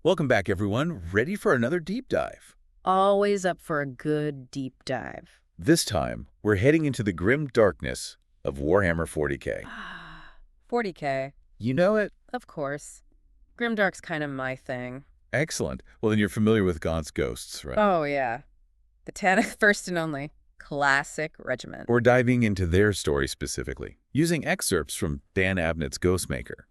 Welcome back, everyone. Ready for another deep dive. Always up for a good deep dive. This time, we're heading into the grim darkness of Warhammer 40K. 40K. You know it? Of course. Grimdark's kind of my thing. Excellent. Well, then you're familiar with Gaunt's ghosts, right? Oh, yeah. The Tanith First and only. Classic regiment. We're diving into their story specifically, using excerpts from Dan Abnett's Ghostmaker.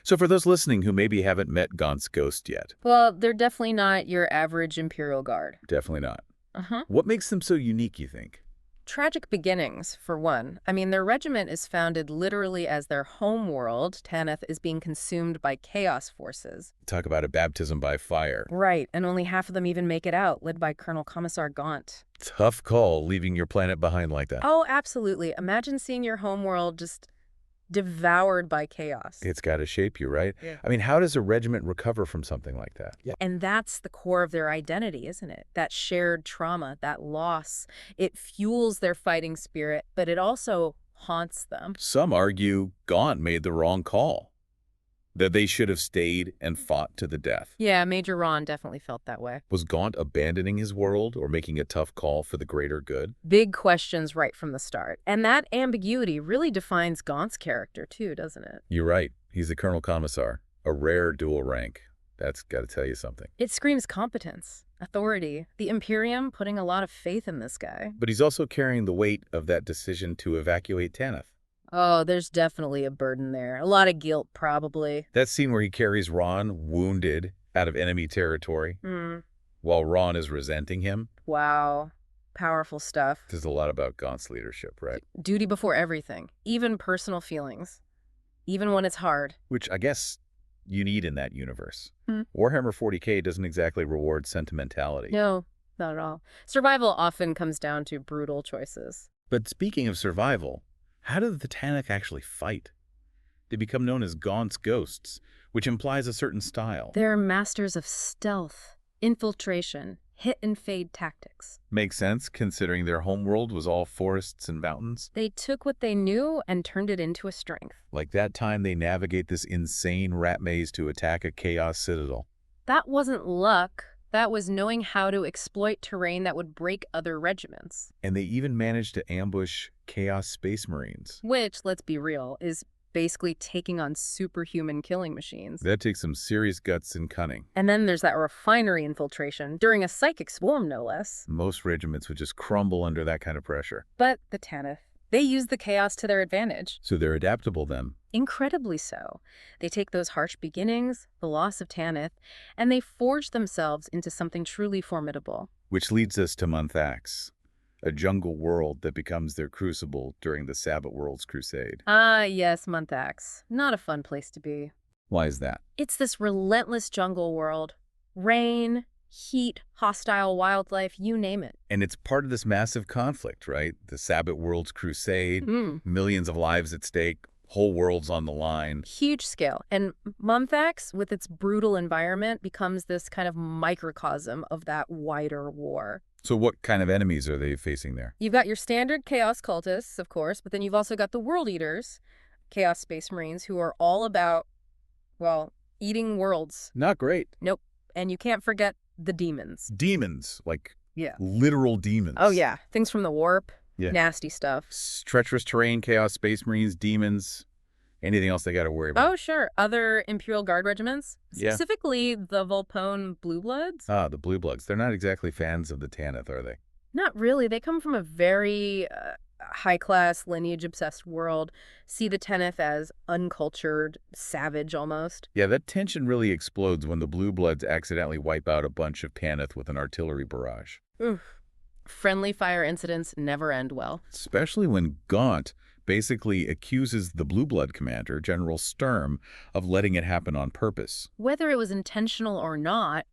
So for those listening who maybe haven't met Gaunt's ghost yet. Well, they're definitely not your average Imperial Guard. Definitely not. Uh-huh. What makes them so unique, you think? Tragic beginnings, for one. I mean, their regiment is founded literally as their home world, Tanith, is being consumed by chaos forces. Talk about a baptism by fire. Right, and only half of them even make it out, led by Colonel Commissar Gaunt. Tough call leaving your planet behind like that. Oh, absolutely. Imagine seeing your home world just devoured by chaos. It's got to shape you, right? Yeah. I mean, how does a regiment recover from something like that? Yeah. And that's the core of their identity, isn't it? That shared trauma, that loss. It fuels their fighting spirit, but it also haunts them. Some argue Gaunt made the wrong call, that they should have stayed and fought to the death. Yeah, Major Rawne definitely felt that way. Was Gaunt abandoning his world or making a tough call for the greater good? Big questions right from the start. And that ambiguity really defines Gaunt's character too, doesn't it? You're right. He's the Colonel Commissar, a rare dual rank. That's got to tell you something. It screams competence, authority, the Imperium putting a lot of faith in this guy. But he's also carrying the weight of that decision to evacuate Tanith. Oh, there's definitely a burden there. A lot of guilt, probably. That scene where he carries Rawne, wounded, out of enemy territory, while Rawne is resenting him. Wow. Powerful stuff. There's a lot about Gaunt's leadership, right? Duty before everything, even personal feelings, even when it's hard. Which I guess you need in that universe. Warhammer 40K doesn't exactly reward sentimentality. No, not at all. Survival often comes down to brutal choices. But speaking of survival, how do the Tanith actually fight? They become known as Gaunt's ghosts, which implies a certain style. They're masters of stealth, infiltration, hit-and-fade tactics. Makes sense, considering their homeworld was all forests and mountains. They took what they knew and turned it into a strength. Like that time they navigate this insane rat maze to attack a chaos citadel. That wasn't luck. That was knowing how to exploit terrain that would break other regiments. And they even managed to ambush Chaos Space Marines. Which, let's be real, is basically taking on superhuman killing machines. That takes some serious guts and cunning. And then there's that refinery infiltration, during a psychic swarm, no less. Most regiments would just crumble under that kind of pressure. But the Tanith, they use the chaos to their advantage. So they're adaptable then. Incredibly so. They take those harsh beginnings, the loss of Tanith, and they forge themselves into something truly formidable. Which leads us to Monthax, a jungle world that becomes their crucible during the Sabbat World's crusade. Ah, yes, Monthax. Not a fun place to be. Why is that? It's this relentless jungle world. Rain, heat, hostile wildlife, you name it. And it's part of this massive conflict, right? The Sabbat World's crusade, millions of lives at stake, whole worlds on the line. Huge scale. And Monthax, with its brutal environment, becomes this kind of microcosm of that wider war. So what kind of enemies are they facing there? You've got your standard Chaos cultists, of course, but then you've also got the World Eaters, Chaos Space Marines, who are all about, well, eating worlds. Not great. Nope. And you can't forget the demons. Demons, like Yeah. literal demons. Oh, yeah. Things from the warp. Yeah. Nasty stuff. Treacherous terrain, Chaos Space Marines, demons, anything else they got to worry about. Oh, sure. Other Imperial Guard regiments. Yeah. Specifically the Volpone Blue Bloods. Ah, the Blue Bloods. They're not exactly fans of the Tanith, are they? Not really. They come from a very high-class, lineage-obsessed world. See the Tanith as uncultured, savage almost. Yeah, that tension really explodes when the Blue Bloods accidentally wipe out a bunch of Tanith with an artillery barrage. Oof. Friendly fire incidents never end well. Especially when Gaunt basically accuses the Blue Blood commander, General Sturm, of letting it happen on purpose. Whether it was intentional or not,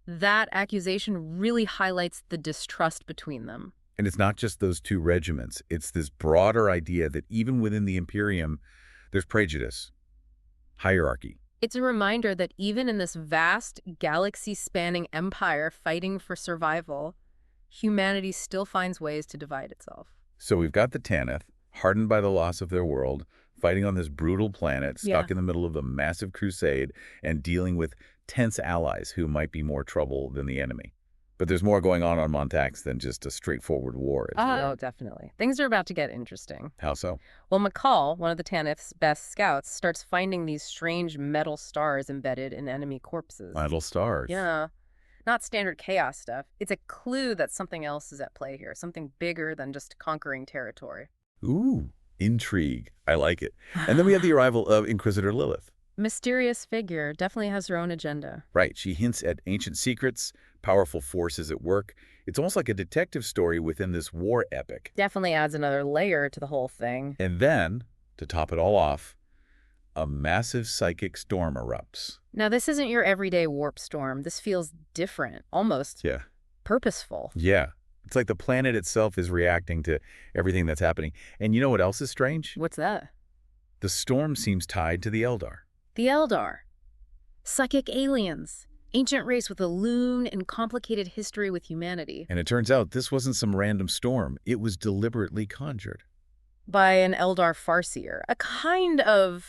that accusation really highlights the distrust between them. And it's not just those two regiments. It's this broader idea that even within the Imperium, there's prejudice, hierarchy. It's a reminder that even in this vast, galaxy-spanning empire fighting for survival, humanity still finds ways to divide itself. So we've got the Tanith, hardened by the loss of their world, fighting on this brutal planet, stuck in the middle of a massive crusade, and dealing with tense allies who might be more trouble than the enemy. But there's more going on Montax than just a straightforward war. Oh, definitely. Things are about to get interesting. How so? Well, Mkoll, one of the Tanith's best scouts, starts finding these strange metal stars embedded in enemy corpses. Metal stars. Yeah. Not standard chaos stuff. It's a clue that something else is at play here, something bigger than just conquering territory. Ooh, intrigue. I like it. And then we have the arrival of Inquisitor Lilith. Mysterious figure, definitely has her own agenda. Right, she hints at ancient secrets, powerful forces at work. It's almost like a detective story within this war epic. Definitely adds another layer to the whole thing. And then, to top it all off, a massive psychic storm erupts. Now, this isn't your everyday warp storm. This feels different, almost purposeful. Yeah. It's like the planet itself is reacting to everything that's happening. And you know what else is strange? What's that? The storm seems tied to the Eldar. The Eldar. Psychic aliens. Ancient race with a loon and complicated history with humanity. And it turns out this wasn't some random storm. It was deliberately conjured. By an Eldar farseer. A kind of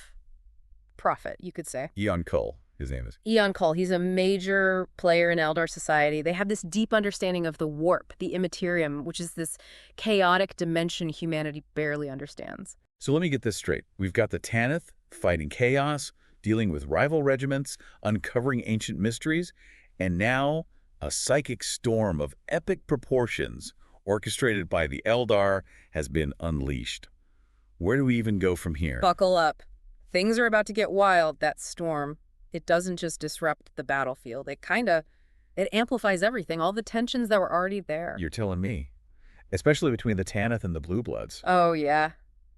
prophet, you could say. Mkoll, his name is. Mkoll, he's a major player in Eldar society. They have this deep understanding of the warp, the immaterium, which is this chaotic dimension humanity barely understands. So let me get this straight. We've got the Tanith fighting chaos, dealing with rival regiments, uncovering ancient mysteries, and now a psychic storm of epic proportions orchestrated by the Eldar has been unleashed. Where do we even go from here? Buckle up. Things are about to get wild, that storm. It doesn't just disrupt the battlefield. It amplifies everything, all the tensions that were already there. You're telling me. Especially between the Tanith and the Blue Bloods. Oh, yeah.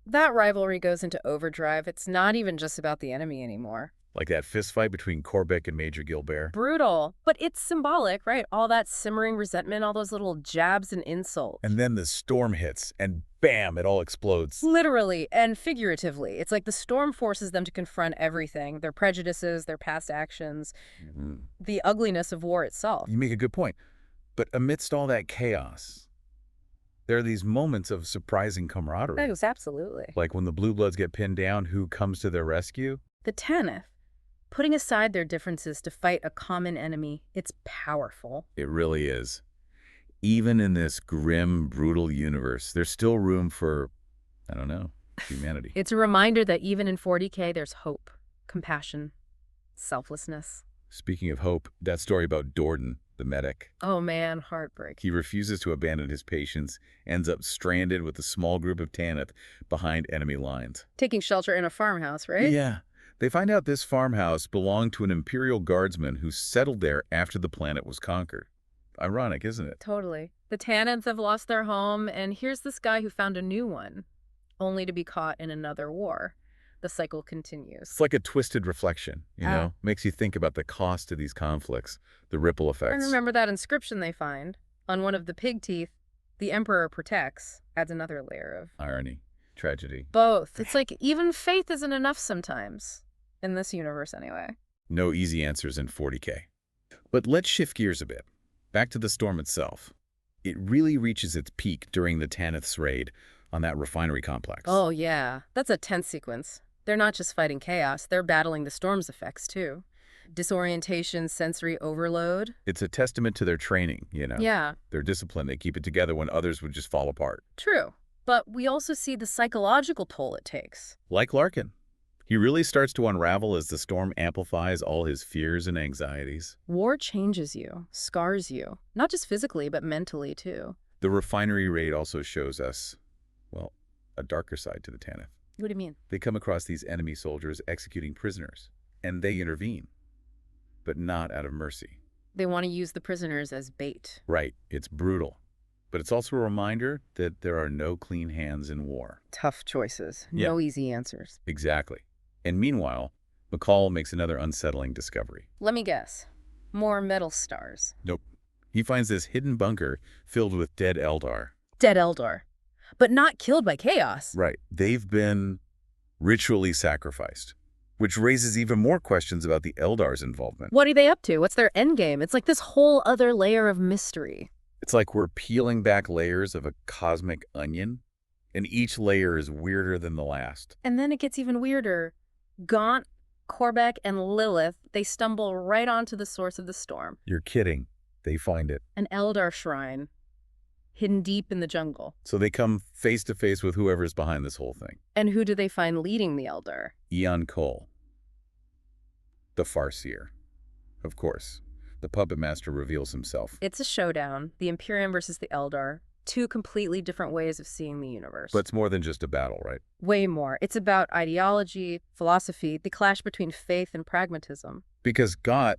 That rivalry goes into overdrive. It's not even just about the enemy anymore. Like that fistfight between Corbec and Major Gilbert. Brutal. But it's symbolic, right? All that simmering resentment, all those little jabs and insults. And then the storm hits, and bam, it all explodes. Literally and figuratively. It's like the storm forces them to confront everything. Their prejudices, their past actions, the ugliness of war itself. You make a good point. But amidst all that chaos, there are these moments of surprising camaraderie. That was absolutely. Like when the Blue Bloods get pinned down, who comes to their rescue? The Tanith. Putting aside their differences to fight a common enemy, it's powerful. It really is. Even in this grim, brutal universe, there's still room for, I don't know, humanity. It's a reminder that even in 40K, there's hope, compassion, selflessness. Speaking of hope, that story about Dordan, the medic. Oh man, heartbreak. He refuses to abandon his patients, ends up stranded with a small group of Tanith behind enemy lines. Taking shelter in a farmhouse, right? Yeah. They find out this farmhouse belonged to an Imperial Guardsman who settled there after the planet was conquered. Ironic, isn't it? Totally. The Taniths have lost their home, and here's this guy who found a new one, only to be caught in another war. The cycle continues. It's like a twisted reflection, you know? Makes you think about the cost of these conflicts, the ripple effects. And remember that inscription they find? On one of the pig teeth, the Emperor protects, adds another layer of irony, tragedy. Both. It's like even faith isn't enough sometimes. In this universe, anyway. No easy answers in 40K. But let's shift gears a bit. Back to the storm itself. It really reaches its peak during the Tanith's raid on that refinery complex. Oh, yeah. That's a tense sequence. They're not just fighting chaos, they're battling the storm's effects, too. Disorientation, sensory overload. It's a testament to their training, you know? Yeah. Their discipline. They keep it together when others would just fall apart. True. But we also see the psychological toll it takes. Like Larkin. He really starts to unravel as the storm amplifies all his fears and anxieties. War changes you, scars you, not just physically, but mentally, too. The refinery raid also shows us, well, a darker side to the Tanith. What do you mean? They come across these enemy soldiers executing prisoners, and they intervene, but not out of mercy. They want to use the prisoners as bait. Right. It's brutal. But it's also a reminder that there are no clean hands in war. Tough choices. No easy answers. Exactly. And meanwhile, Mkoll makes another unsettling discovery. Let me guess. More metal stars. Nope. He finds this hidden bunker filled with dead Eldar. Dead Eldar. But not killed by chaos. Right. They've been ritually sacrificed, which raises even more questions about the Eldar's involvement. What are they up to? What's their endgame? It's like this whole other layer of mystery. It's like we're peeling back layers of a cosmic onion, and each layer is weirder than the last. And then it gets even weirder. Gaunt, Corbec and Lilith, they stumble right onto the source of the storm. You're kidding. They find it. An Eldar shrine, hidden deep in the jungle. So they come face to face with whoever's behind this whole thing. And who do they find leading the Eldar? Mkoll, the Farseer. Of course, the puppet master reveals himself. It's a showdown, the Imperium versus the Eldar. Two completely different ways of seeing the universe. But it's more than just a battle, right? Way more. It's about ideology, philosophy, the clash between faith and pragmatism. Because Gaunt,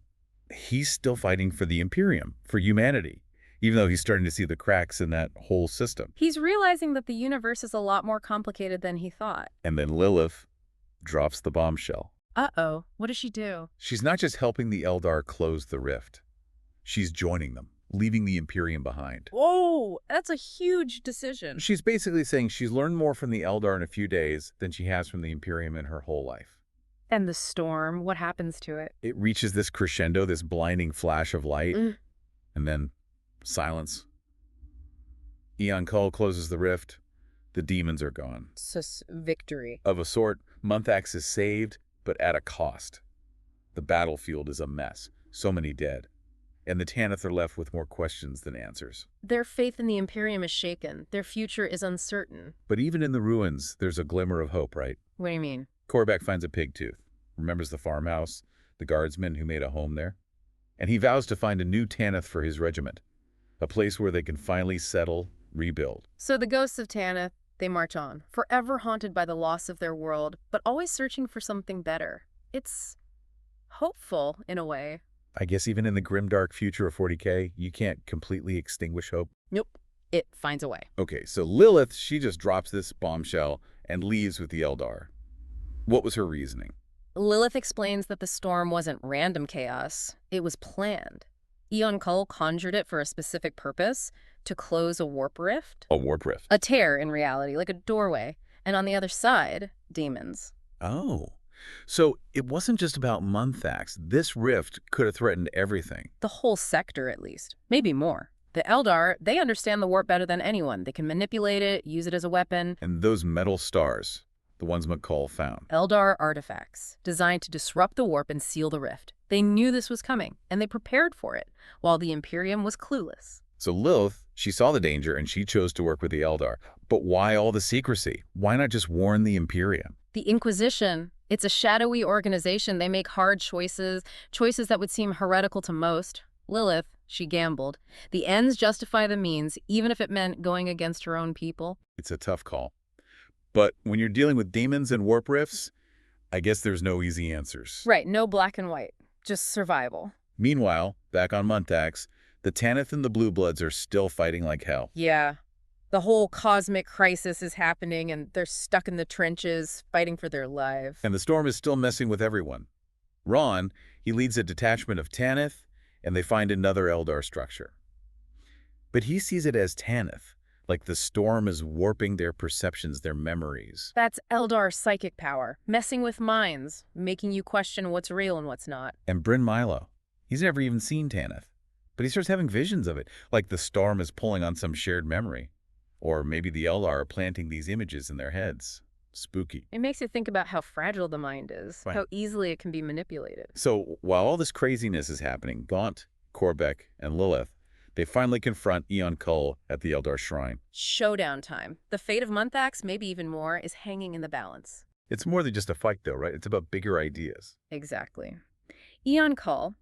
he's still fighting for the Imperium, for humanity, even though he's starting to see the cracks in that whole system. He's realizing that the universe is a lot more complicated than he thought. And then Lilith drops the bombshell. Uh-oh, what does she do? She's not just helping the Eldar close the rift. She's joining them, leaving the Imperium behind. Whoa, that's a huge decision. She's basically saying she's learned more from the Eldar in a few days than she has from the Imperium in her whole life. And the storm, what happens to it? It reaches this crescendo, this blinding flash of light, and then silence. Mkoll closes the rift. The demons are gone. Victory. Of a sort, Monthax is saved, but at a cost. The battlefield is a mess. So many dead. And the Tanith are left with more questions than answers. Their faith in the Imperium is shaken. Their future is uncertain. But even in the ruins, there's a glimmer of hope, right? What do you mean? Corbec finds a pig tooth, remembers the farmhouse, the guardsmen who made a home there. And he vows to find a new Tanith for his regiment, a place where they can finally settle, rebuild. So the ghosts of Tanith, they march on, forever haunted by the loss of their world, but always searching for something better. It's hopeful, in a way. I guess even in the grimdark future of 40K, you can't completely extinguish hope. Nope. It finds a way. Okay, so Lilith, she just drops this bombshell and leaves with the Eldar. What was her reasoning? Lilith explains that the storm wasn't random chaos. It was planned. Mkoll conjured it for a specific purpose, to close a warp rift. A warp rift. A tear, in reality, like a doorway. And on the other side, demons. Oh. So it wasn't just about Monthax. This rift could have threatened everything. The whole sector, at least. Maybe more. The Eldar, they understand the warp better than anyone. They can manipulate it, use it as a weapon. And those metal stars, the ones Mkoll found. Eldar artifacts, designed to disrupt the warp and seal the rift. They knew this was coming, and they prepared for it, while the Imperium was clueless. So Lilith, she saw the danger and she chose to work with the Eldar. But why all the secrecy? Why not just warn the Imperium? The Inquisition, it's a shadowy organization. They make hard choices, choices that would seem heretical to most. Lilith, she gambled. The ends justify the means, even if it meant going against her own people. It's a tough call. But when you're dealing with demons and warp rifts, I guess there's no easy answers. Right, no black and white, just survival. Meanwhile, back on Monthax, the Tanith and the Blue Bloods are still fighting like hell. Yeah. The whole cosmic crisis is happening, and they're stuck in the trenches, fighting for their lives. And the storm is still messing with everyone. Rawne, he leads a detachment of Tanith, and they find another Eldar structure. But he sees it as Tanith, like the storm is warping their perceptions, their memories. That's Eldar psychic power, messing with minds, making you question what's real and what's not. And Bryn Milo, he's never even seen Tanith, but he starts having visions of it, like the storm is pulling on some shared memory. Or maybe the Eldar are planting these images in their heads. Spooky. It makes you think about how fragile the mind is, Right. how easily it can be manipulated. So while all this craziness is happening, Gaunt, Corbec, and Lilith, they finally confront Mkoll at the Eldar Shrine. Showdown time. The fate of Monthax, maybe even more, is hanging in the balance. It's more than just a fight, though, right? It's about bigger ideas. Exactly. Mkoll,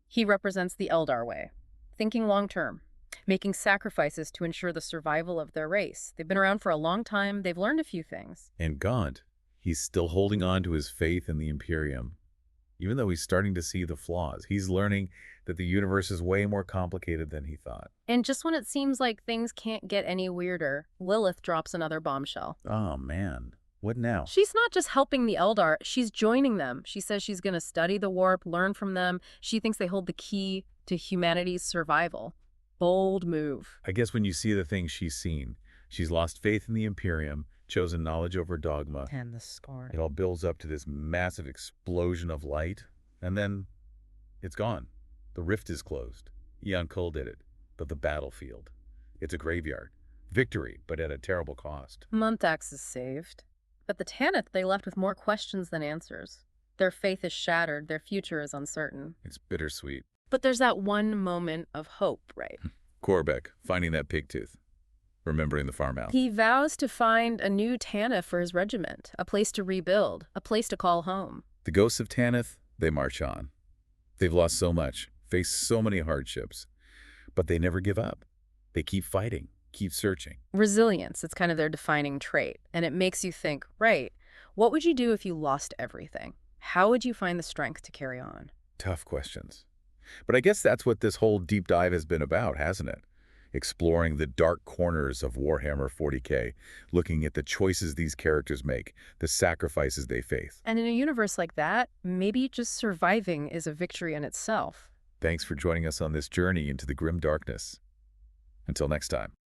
he represents the Eldar way, thinking long-term, making sacrifices to ensure the survival of their race. They've been around for a long time. They've learned a few things. And Gaunt, he's still holding on to his faith in the Imperium. Even though he's starting to see the flaws, he's learning that the universe is way more complicated than he thought. And just when it seems like things can't get any weirder, Lilith drops another bombshell. Oh, man. What now? She's not just helping the Eldar, she's joining them. She says she's going to study the warp, learn from them. She thinks they hold the key to humanity's survival. Bold move. I guess when you see the things she's seen, she's lost faith in the Imperium, chosen knowledge over dogma. And the score. It all builds up to this massive explosion of light, and then it's gone. The rift is closed. Mkoll did it, but the battlefield. It's a graveyard. Victory, but at a terrible cost. Monthax is saved. But the Tanith, they left with more questions than answers. Their faith is shattered, their future is uncertain. It's bittersweet. But there's that one moment of hope, right? Corbec, finding that pig tooth. Remembering the farmhouse. He vows to find a new Tanith for his regiment, a place to rebuild, a place to call home. The ghosts of Tanith, they march on. They've lost so much, faced so many hardships, but they never give up. They keep fighting, keep searching. Resilience, it's kind of their defining trait, and it makes you think, right, what would you do if you lost everything? How would you find the strength to carry on? Tough questions. But I guess that's what this whole deep dive has been about, hasn't it? Exploring the dark corners of Warhammer 40K, looking at the choices these characters make, the sacrifices they face. And in a universe like that, maybe just surviving is a victory in itself. Thanks for joining us on this journey into the grim darkness. Until next time.